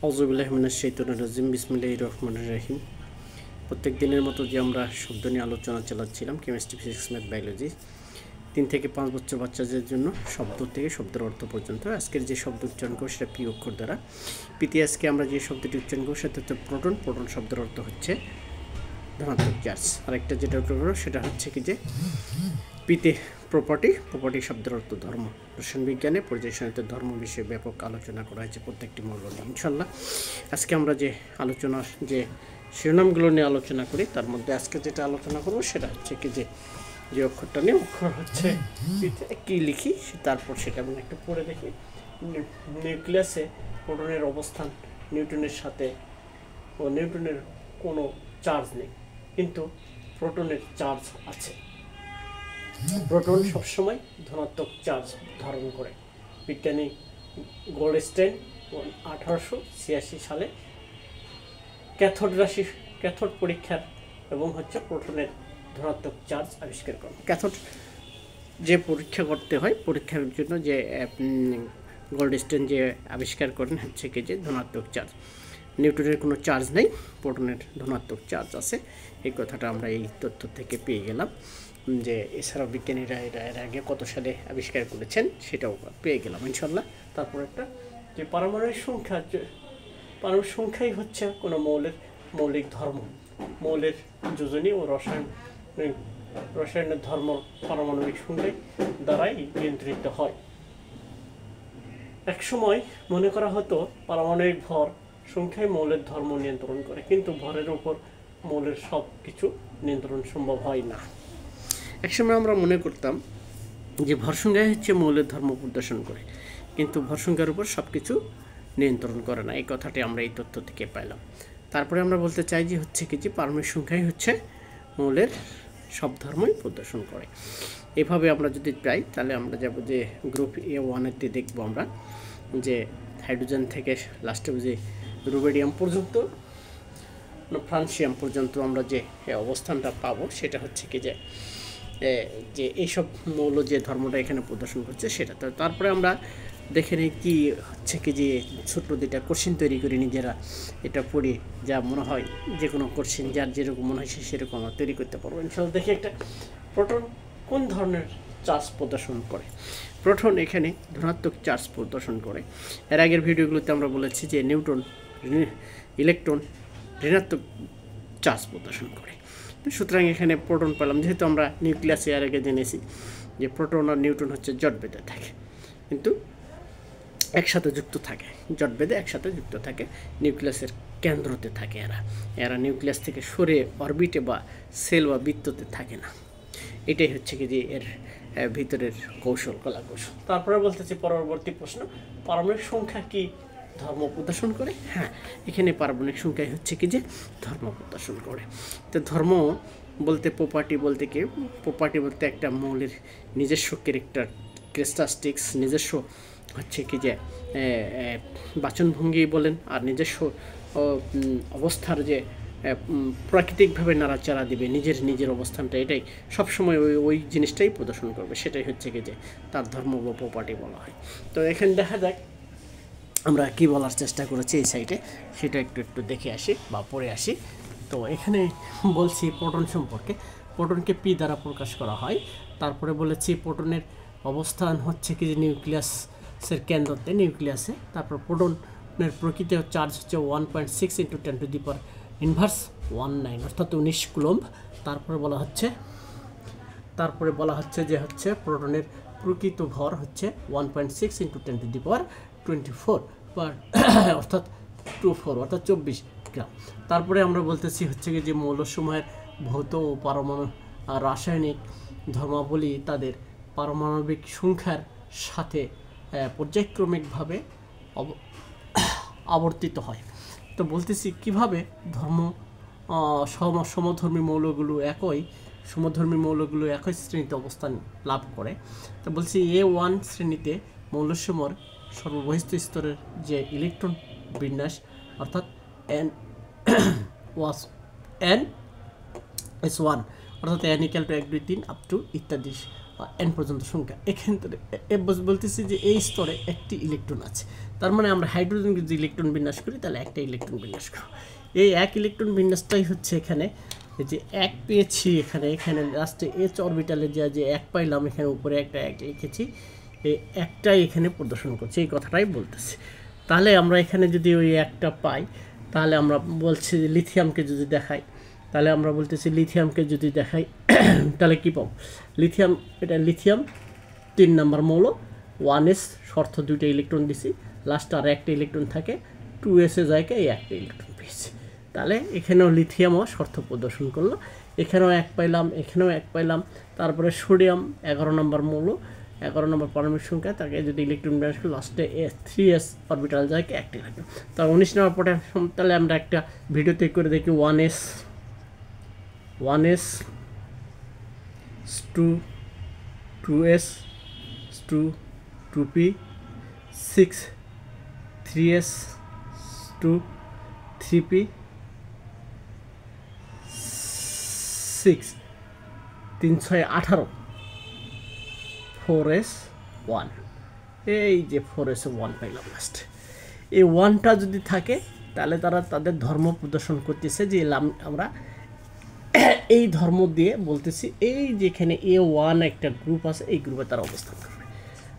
আউযুবিল্লাহি মিনাশ শাইতানির রাজিম বিসমিল্লাহির রহমানির রহিম। প্রত্যেক দিনের মতো যে আমরা শব্দ নিয়ে আলোচনা চালাচ্ছিলাম কেমিস্ট্রি, ফিজিক্স, ম্যাথ, বায়োলজি 3 থেকে 5 বছর বাচ্চাদের জন্য শব্দ থেকে শব্দের অর্থ পর্যন্ত আজকের যে শব্দ উচ্চারণ করব সেটা পি অক্ষর দ্বারা। পিতে আজকে আমরা যে শব্দটি উচ্চারণ করব সেটা হচ্ছে প্রোটন। প্রোটন শব্দের অর্থ হচ্ছে ধনাত্মক চার্জ। আরেকটা যেটা করব সেটা হচ্ছে কি যে পিতে প্রপার্টি। প্রপার্টি শব্দের অর্থ ধর্ম। রসায়ন বিজ্ঞানে পর্যায় সারণীতে ধর্ম বিষয়ে ব্যাপক আলোচনা করা হয়েছে প্রত্যেকটি মৌল নিয়ে। ইনশাল্লাহ আজকে আমরা যে আলোচনা যে শিরোনামগুলো নিয়ে আলোচনা করি তার মধ্যে আজকে যেটা আলোচনা করব সেটা হচ্ছে কি যে অক্ষরটা নিয়ে অক্ষর হচ্ছে কি লিখি তারপর সেটা আমি একটু পড়ে দেখি। নিউক্লিয়াসে প্রোটনের অবস্থান নিউটনের সাথে ও নিউটনের কোনো চার্জ নেই, কিন্তু প্রোটনের চার্জ আছে। প্রোটন সবসময় ধনাত্মক চার্জ ধারণ করে। বিজ্ঞানী গোল্ডস্টেইন 1886 সালে ক্যাথোড পরীক্ষার এবং হচ্ছে প্রোটনের ধনাত্মক চার্জ আবিষ্কার করেন। ক্যাথোড যে পরীক্ষা করতে হয়, পরীক্ষার জন্য যে গোল্ডস্টেইন যে আবিষ্কার করেন হচ্ছে কি যে ধনাত্মক চার্জ। নিউটনের কোনো চার্জ নেই, প্রোটনের ধনাত্মক চার্জ আছে। এই কথাটা আমরা এই তথ্য থেকে পেয়ে গেলাম। যে এছাড়াও বিজ্ঞানীরা এর আগে কত সালে আবিষ্কার করেছেন সেটাও পেয়ে গেলাম ইনশাল্লাহ। তারপর একটা যে পারমাণবিক সংখ্যাই হচ্ছে কোনো মৌলিক ধর্ম। মৌলের যোজনী ও রসায়নের ধর্ম পারমাণবিক সংখ্যায় দ্বারাই নিয়ন্ত্রিত হয়। একসময় মনে করা হতো পারমাণবিক ভর সংখ্যায় মৌলের ধর্ম নিয়ন্ত্রণ করে, কিন্তু ভরের উপর মৌলের সব কিছু নিয়ন্ত্রণ সম্ভব হয় না। একসময় আমরা মনে করতাম যে ভর সংখ্যায় হচ্ছে মৌলের ধর্ম প্রদর্শন করে, কিন্তু ভর সংখ্যার উপর সব কিছু নিয়ন্ত্রণ করে না। এই কথাটি আমরা এই তথ্য থেকে পাইলাম। তারপরে আমরা বলতে চাই যে হচ্ছে কি যে পারমাণবিক সংখ্যাই হচ্ছে মৌলের সব ধর্মই প্রদর্শন করে। এভাবে আমরা যদি পাই তাহলে আমরা যাব যে গ্রুপ A1-এতে দেখবো আমরা যে হাইড্রোজেন থেকে লাস্টে যে রুবেডিয়াম পর্যন্ত ফ্রান্সিয়াম পর্যন্ত আমরা যে অবস্থানটা পাবো সেটা হচ্ছে কি যে এইসব মৌল যে ধর্মটা এখানে প্রদর্শন করছে সেটা। তারপরে আমরা দেখে নিই কি হচ্ছে কি যে ছোট্ট দুইটা কোশ্চেন তৈরি করি নিজেরা, এটা পড়ি যা মনে হয় যে কোনো কোশ্চেন যার যেরকম মনে হয় সেরকম আমরা তৈরি করতে পারবো ইনশাল্লাহ। দেখি একটা প্রোটন কোন ধরনের চার্জ প্রদর্শন করে। প্রোটন এখানে ধনাত্মক চার্জ প্রদর্শন করে। এর আগের ভিডিওগুলোতে আমরা বলেছি যে ইলেকট্রন ঋণাত্মক চার্জ প্রদর্শন করে। সুতরাং এখানে প্রোটন পেলাম, যেহেতু আমরা নিউক্লিয়াসে এর আগে জেনেছি যে প্রোটন আর নিউট্রন হচ্ছে জট বেঁধে থাকে, কিন্তু একসাথে যুক্ত থাকে, জট বেঁধে একসাথে যুক্ত থাকে, নিউক্লিয়াসের কেন্দ্রতে থাকে। এরা নিউক্লিয়াস থেকে সরে অরবিটে বা সেল বা বৃত্ততে থাকে না। এটাই হচ্ছে কি যে এর ভিতরের কলা কৌশল। তারপরে বলতেছি পরবর্তী প্রশ্ন, পারমাণবিক সংখ্যা কি ধর্ম প্রদর্শন করে? হ্যাঁ, এখানে পারমাণবিক সংখ্যাই হচ্ছে কি যে ধর্ম প্রদর্শন করে। তো ধর্ম বলতে প্রপার্টি বলতে কি, প্রপার্টি বলতে একটা মৌলের নিজস্ব ক্যারেক্টারিস্টিক্স, নিজস্ব হচ্ছে কি যে বাচনভঙ্গি বলেন, আর নিজস্ব অবস্থার যে প্রাকৃতিকভাবে নাড়াচাড়া দিবে নিজের অবস্থানটা, এটাই সবসময় ওই জিনিসটাই প্রদর্শন করবে, সেটাই হচ্ছে কি যে তার ধর্ম বা প্রপার্টি বলা হয়। তো এখানে দেখা যাক আমরা কি বলার চেষ্টা করেছি এই সাইটে, সেটা একটু দেখে আসি বা পড়ে আসি। তো এখানে বলছি প্রোটন সম্পর্কে। প্রোটনকে পি দ্বারা প্রকাশ করা হয়। তারপরে বলেছি প্রোটনের অবস্থান হচ্ছে কি যে নিউক্লিয়াসের কেন্দ্রতে, নিউক্লিয়াসে। তারপর প্রোটনের প্রকৃত চার্জ হচ্ছে 1.6 × 10⁻⁻⁴ অর্থাৎ 19 কুলম্ব। তারপরে বলা হচ্ছে যে হচ্ছে প্রোটনের প্রকৃত ভর হচ্ছে 1.6 × 10⁻24 অর্থাৎ 24 গ্রাম। তারপরে আমরা বলতেছি হচ্ছে কি যে মৌলসমূহের ভৌত ও পারমাণু রাসায়নিক ধর্মাবলী তাদের পারমাণবিক সংখ্যার সাথে পর্যায়ক্রমিকভাবে আবর্তিত হয়। তো বলতেছি কিভাবে সমধর্মী মৌলগুলো একই শ্রেণীতে অবস্থান লাভ করে। তো বলছি A1 শ্রেণীতে মৌলসমূহের সর্ববহিস্থ স্তরের যে ইলেকট্রন বিন্যাস অর্থাৎ NS1 অর্থাৎ N = 1 2 3 আপ টু ইত্যাদি n পর্যন্ত সংখ্যা। এখান থেকে বলতেছি যে এই স্তরে একটি ইলেকট্রন আছে, তার মানে আমরা হাইড্রোজেনকে যদি ইলেকট্রন বিন্যাস করি তাহলে একটা ইলেকট্রন বিন্যাস করব। এই এক ইলেকট্রন বিন্যাসটাই হচ্ছে এখানে যে এক পেয়েছি, এখানে লাস্টে এইচ অরবিটালে যে এক পাইলাম, এখানে উপরে একটা এক লিখেছি, এই একটাই এখানে প্রদর্শন করছে, এই কথাটাই বলতেছি। তাহলে আমরা এখানে যদি ওই একটা পাই, তাহলে আমরা বলছি যে লিথিয়ামকে যদি দেখাই, তাহলে আমরা বলতেছি লিথিয়ামকে যদি দেখাই তাহলে কী পাবো? লিথিয়াম, এটা লিথিয়াম 3 নম্বর মৌল, 1s শর্ত 2টা ইলেকট্রন দিছি, লাস্ট আর একটা ইলেকট্রন থাকে, 2s এ জায়গায় এই একটা ইলেকট্রন পেয়েছি। তাহলে এখানেও লিথিয়ামও শর্ত প্রদর্শন করলো, এখানেও এক পাইলাম, এখানেও এক পাইলাম। তারপরে সোডিয়াম 11 নম্বর মৌল, 11 নম্বর পারমাণবিক সংখ্যা, তাকে যদি ইলেকট্রন বিন্যাস করি লাস্টে 3s অরবিটাল জায়গায় একটা ইলেকট্রন। তার 19 নম্বর পটাশিয়াম, তাহলে আমরা একটা ভিডিওতে করে দেখি 1s 2s 2p 6 3s 3p 6 3 6 18 4s 1, এই যে 4s 1 পাইলাম লাস্ট। এই 1টা যদি থাকে তাহলে তারা তাদের ধর্ম প্রদর্শন করতেছে যে আমরা এই ধর্ম দিয়ে বলতেছি এই যেখানে A1 একটা গ্রুপ আছে, এই গ্রুপে তারা অবস্থান করবে।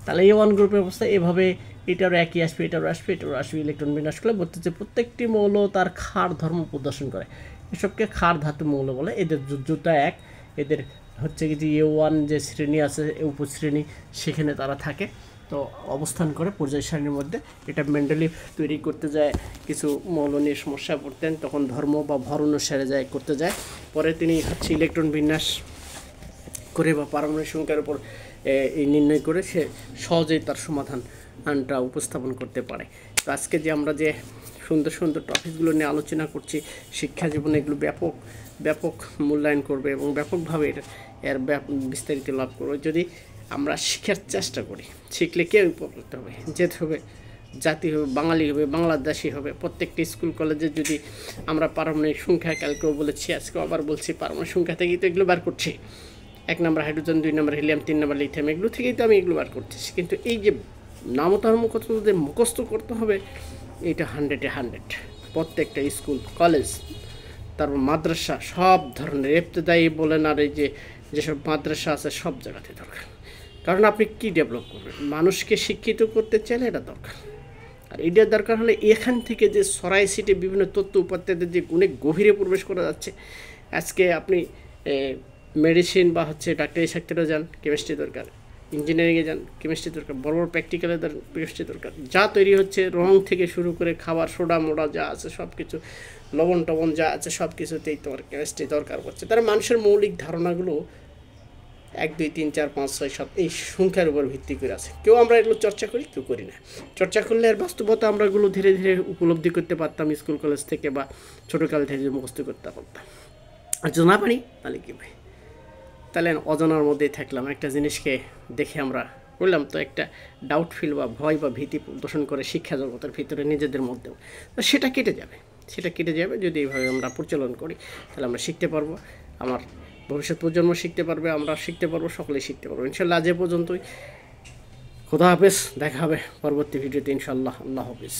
তাহলে A1 গ্রুপের অবস্থা এভাবে, এটারও একই আসবে, এটারও আসবে, এটারও আসবে, ইলেকট্রন বিন্যাস করলে বলতেছে প্রত্যেকটি মৌল তার ক্ষার ধর্ম প্রদর্শন করে, এসবকে ক্ষার ধাতু মৌল বলে। এদের যোজ্যতা এক, এদের হচ্ছে কি যে A1 যে শ্রেণী আছে উপশ্রেণী, সেখানে তারা থাকে, তো অবস্থান করে পর্যায় সারণীর মধ্যে। এটা মেন্ডেলিভ তৈরি করতে যায়, কিছু মৌল নিয়ে সমস্যায় পড়তেন, তখন ধর্ম বা ভর অনুসারে করতে যায়। পরে তিনি হচ্ছে ইলেকট্রন বিন্যাস করে বা পারমাণবিক সংখ্যার উপর এই নির্ণয় করে সে সহজেই তার সমাধানটা উপস্থাপন করতে পারে। তো আজকে যে আমরা যে সুন্দর সুন্দর টপিকগুলো নিয়ে আলোচনা করছি, শিক্ষা জীবনে এগুলো ব্যাপক মূল্যায়ন করবে এবং ব্যাপকভাবে এর বিস্তারিত লাভ করবে যদি আমরা শিখার চেষ্টা করি। শিখলে কেউ উপকৃত হবে, যেতে হবে, জাতি হবে, বাঙালি হবে, বাংলাদেশি হবে। প্রত্যেকটি স্কুল কলেজে যদি আমরা পারমাণবিক সংখ্যা কালকেও বলেছি, আজকেও আবার বলছি, পারমাণবিক সংখ্যা থেকেই তো এগুলো বার করছি। 1 নম্বর হাইড্রোজেন, 2 নম্বর হিলিয়াম, 3 নম্বর লিথিয়াম, এগুলো থেকেই তো আমি এগুলো বার করতেছি। কিন্তু এই যে নামতার কত যে মুখস্থ করতে হবে, এটা 100-এ 100। প্রত্যেকটা স্কুল কলেজ, তারপর মাদ্রাসা, সব ধরনের ইবতেদায়ী বলেন আর এই যেসব মাদ্রাসা আছে, সব জায়গাতে দরকার। কারণ আপনি কি ডেভেলপ করবেন, মানুষকে শিক্ষিত করতে চাইলে এটা দরকার। আর এটার দরকার হলে এখান থেকে যে সরাই সিটে বিভিন্ন তথ্য উপাত্তেদের যে অনেক গভীরে প্রবেশ করা যাচ্ছে। আজকে আপনি মেডিসিন বা হচ্ছে ডাক্তারি সেক্টরে যান, কেমিস্ট্রি দরকার, ইঞ্জিনিয়ারিংয়ে যান, কেমিস্ট্রি দরকার, বড় বড় প্র্যাকটিক্যালে কেমিস্ট্রি দরকার। যা তৈরি হচ্ছে, রং থেকে শুরু করে খাবার, সোডা মোডা যা আছে সব কিছু, লবণ টবণ যা আছে সব কিছুতেই তোমার কেমিস্ট্রি দরকার পড়ছে। তারা মানুষের মৌলিক ধারণাগুলো 1 2 3 4 5 6 7 এই সংখ্যার উপর ভিত্তি করে আছে। কেউ আমরা এগুলো চর্চা করি, কেউ করি না। চর্চা করলে এর বাস্তবতা আমরা এগুলো ধীরে ধীরে উপলব্ধি করতে পারতাম, স্কুল কলেজ থেকে বা ছোটোকাল থেকে মুখস্থ করতে পারতাম। আর যদি না পারি তাহলে কী ভাই, তাহলে অজানার মধ্যেই থাকলাম। একটা জিনিসকে দেখে আমরা করলাম তো একটা ডাউট ফিল বা ভয় বা ভীতি প্রদর্শন করে শিক্ষা জগতের ভিতরে নিজেদের মধ্যেও, তো সেটা কেটে যাবে যদি এইভাবে আমরা পরিচালনা করি। তাহলে আমরা শিখতে পারবো, আমার ভবিষ্যৎ প্রজন্ম শিখতে পারবে, আমরা শিখতে পারবো, সকলেই শিখতে পারবো ইনশাল্লাহ। আজ এ পর্যন্তই, খোদা হাফেজ, দেখা হবে পরবর্তী ভিডিওতে ইনশাল্লাহ। আল্লাহ হাফেজ।